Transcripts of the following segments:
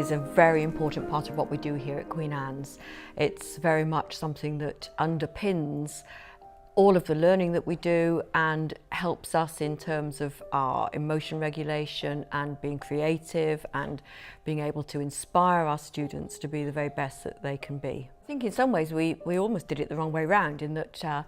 is a very important part of what we do here at Queen Anne's. It's very much something that underpins all of the learning that we do and helps us in terms of our emotion regulation and being creative and being able to inspire our students to be the very best that they can be. I think in some ways we almost did it the wrong way round, in that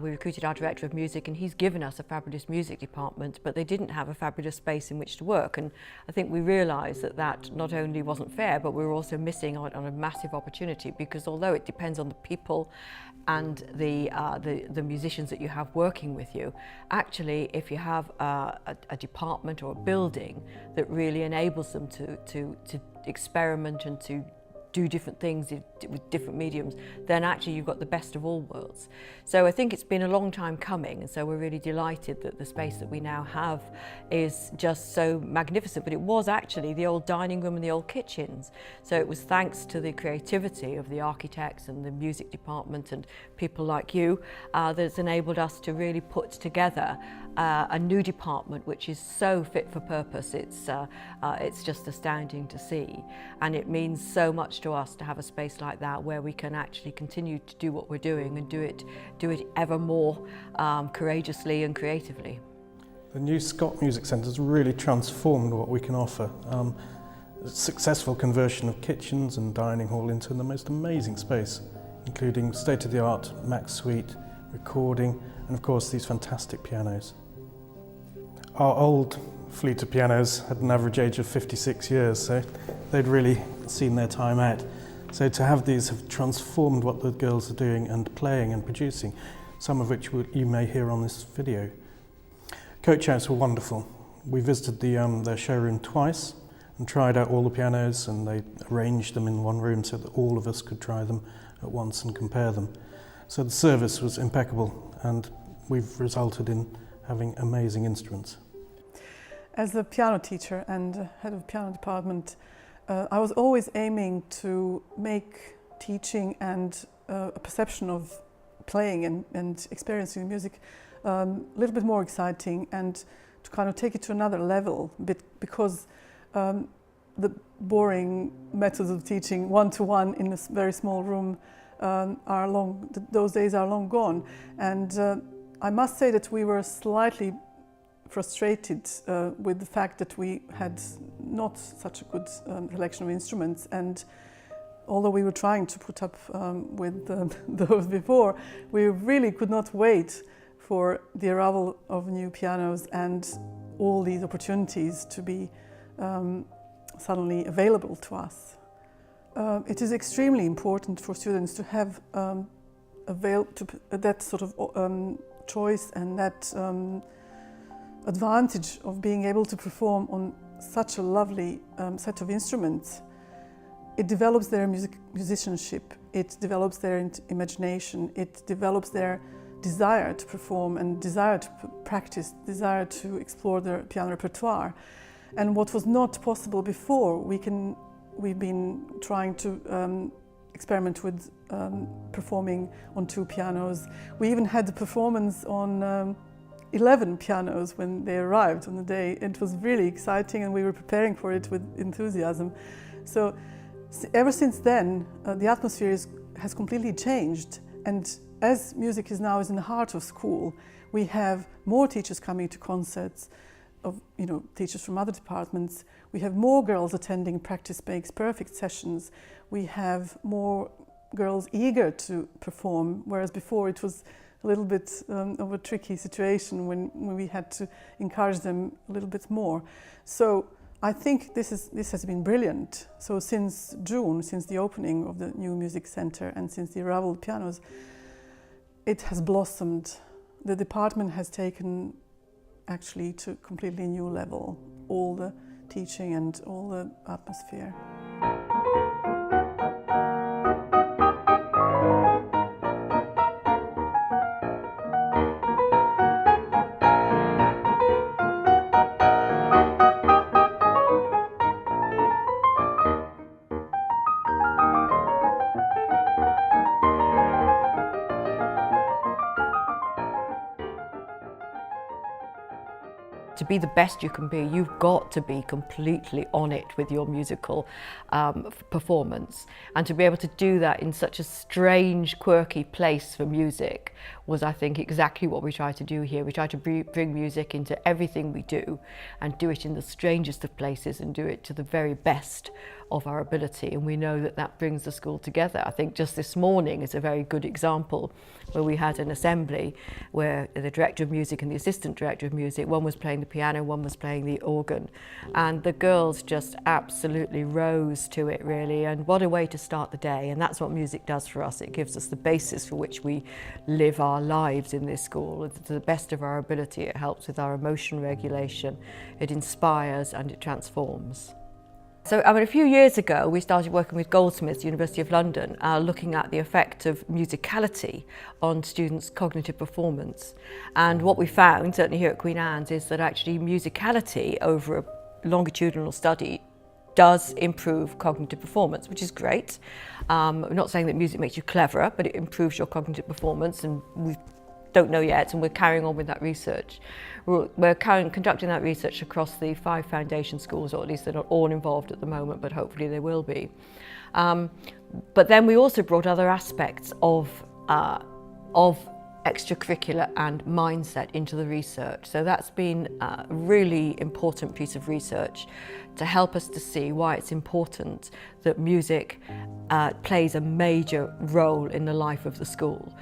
we recruited our director of music and he's given us a fabulous music department, but they didn't have a fabulous space in which to work, and I think we realised that that not only wasn't fair, but we were also missing out on a massive opportunity, because although it depends on the people and the musicians that you have working with you, actually if you have a department or a building that really enables them to experiment and to do different things with different mediums, then actually you've got the best of all worlds. So I think it's been a long time coming, and so we're really delighted that the space that we now have is just so magnificent. But it was actually the old dining room and the old kitchens. So it was thanks to the creativity of the architects and the music department and people like you that's enabled us to really put together a new department which is so fit for purpose. It's just astounding to see, and it means so much to us to have a space like that where we can actually continue to do what we're doing and do it ever more courageously and creatively. The new Scott Music Centre has really transformed what we can offer. A successful conversion of kitchens and dining hall into the most amazing space, including state-of-the-art Mac suite, recording, and of course these fantastic pianos. Our old fleet of pianos had an average age of 56 years, so they'd really seen their time out. So to have these have transformed what the girls are doing and playing and producing, some of which you may hear on this video. Coach House were wonderful. We visited their showroom twice and tried out all the pianos, and they arranged them in one room so that all of us could try them at once and compare them. So the service was impeccable, and we've resulted in having amazing instruments. As a piano teacher and head of piano department, I was always aiming to make teaching and a perception of playing and experiencing music a little bit more exciting, and to kind of take it to another level, because the boring methods of teaching one-to-one in a very small room those days are long gone. And I must say that we were slightly frustrated with the fact that we had not such a good collection of instruments, and although we were trying to put up with those before, we really could not wait for the arrival of new pianos and all these opportunities to be suddenly available to us. It is extremely important for students to have that sort of choice and that advantage of being able to perform on such a lovely set of instruments. It develops their musicianship, it develops their imagination, it develops their desire to perform and desire to practice, desire to explore their piano repertoire. And what was not possible before, we've been trying to experiment with performing on 2 pianos. We even had the performance on 11 pianos when they arrived on the day. It was really exciting, and we were preparing for it with enthusiasm. So ever since then, the atmosphere has completely changed, and as music is now in the heart of school, we have more teachers coming to concerts of teachers from other departments. We have more girls attending Practice Makes Perfect sessions. We have more girls eager to perform, whereas before it was a little bit of a tricky situation when we had to encourage them a little bit more. So I think this has been brilliant. So since June, since the opening of the new music centre and since the arrival of pianos, it has blossomed. The department has taken actually to a completely new level, all the teaching and all the atmosphere. To to be the best you can be, you've got to be completely on it with your musical performance. And to be able to do that in such a strange, quirky place for music was, I think, exactly what we try to do here. We try to bring music into everything we do and do it in the strangest of places and do it to the very best of our ability, and we know that that brings the school together. I think just this morning is a very good example where we had an assembly where the director of music and the assistant director of music, one was playing the piano, one was playing the organ, and the girls just absolutely rose to it, really. And what a way to start the day. And that's what music does for us. It gives us the basis for which we live our lives in this school to the best of our ability. It helps with our emotion regulation, it inspires and it transforms. So, a few years ago, we started working with Goldsmiths, University of London, looking at the effect of musicality on students' cognitive performance. And what we found, certainly here at Queen Anne's, is that actually musicality over a longitudinal study does improve cognitive performance, which is great. We're not saying that music makes you cleverer, but it improves your cognitive performance, and we don't know yet, and we're carrying on with that research. We're conducting that research across the 5 foundation schools, or at least they're not all involved at the moment, but hopefully they will be. But then we also brought other aspects of extracurricular and mindset into the research. So that's been a really important piece of research to help us to see why it's important that music plays a major role in the life of the school,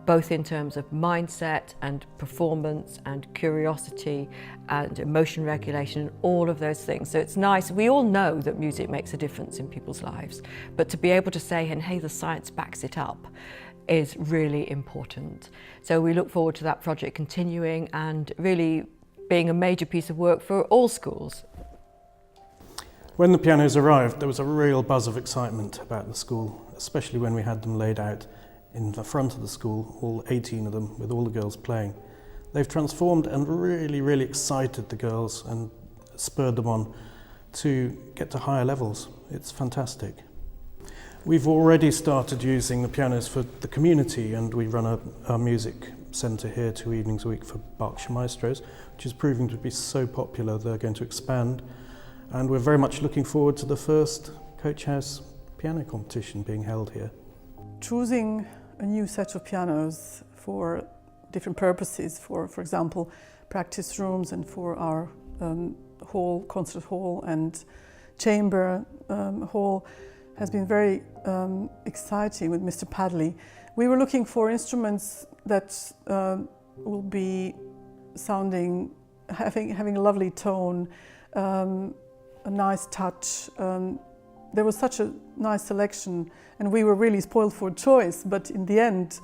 both in terms of mindset and performance and curiosity and emotion regulation, all of those things. So it's nice. We all know that music makes a difference in people's lives, but to be able to say, and hey, the science backs it up, is really important. So we look forward to that project continuing and really being a major piece of work for all schools. When the pianos arrived, there was a real buzz of excitement about the school, especially when we had them laid out in the front of the school, all 18 of them, with all the girls playing. They've transformed and really excited the girls and spurred them on to get to higher levels. It's fantastic. We've already started using the pianos for the community, and we run a music centre here 2 evenings a week for Berkshire Maestros, which is proving to be so popular they're going to expand. And we're very much looking forward to the first Coach House piano competition being held here. Choosing a new set of pianos for different purposes, for example, practice rooms, and for our hall, concert hall and chamber hall, has been very exciting with Mr. Padley. We were looking for instruments that will be sounding, having a lovely tone, a nice touch. There was such a nice selection, and we were really spoiled for choice, but in the end,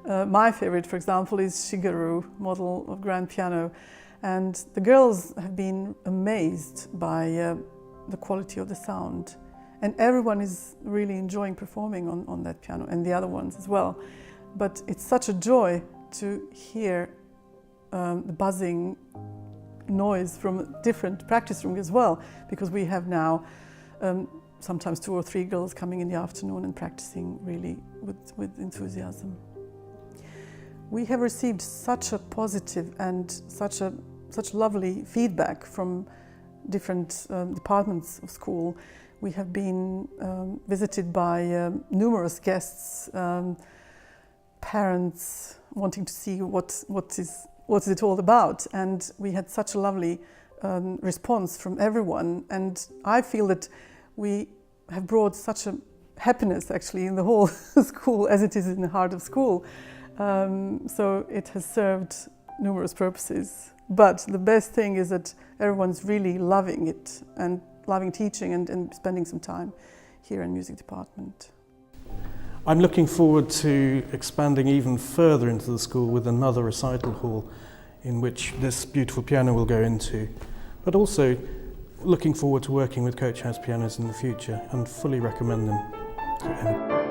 my favorite, for example, is Shigeru model of grand piano, and the girls have been amazed by the quality of the sound, and everyone is really enjoying performing on that piano, and the other ones as well. But it's such a joy to hear the buzzing noise from different practice rooms as well, because we have now sometimes 2 or 3 girls coming in the afternoon and practicing really with enthusiasm. We have received such a positive and such lovely feedback from different departments of school. We have been visited by numerous guests, parents wanting to see what is it all about, and we had such a lovely response from everyone, and I feel that we have brought such a happiness actually in the whole school, as it is in the heart of school. So it has served numerous purposes, but the best thing is that everyone's really loving it and loving teaching and spending some time here in music department. I'm looking forward to expanding even further into the school with another recital hall in which this beautiful piano will go into, but also looking forward to working with Coach House pianos in the future and fully recommend them to anyone.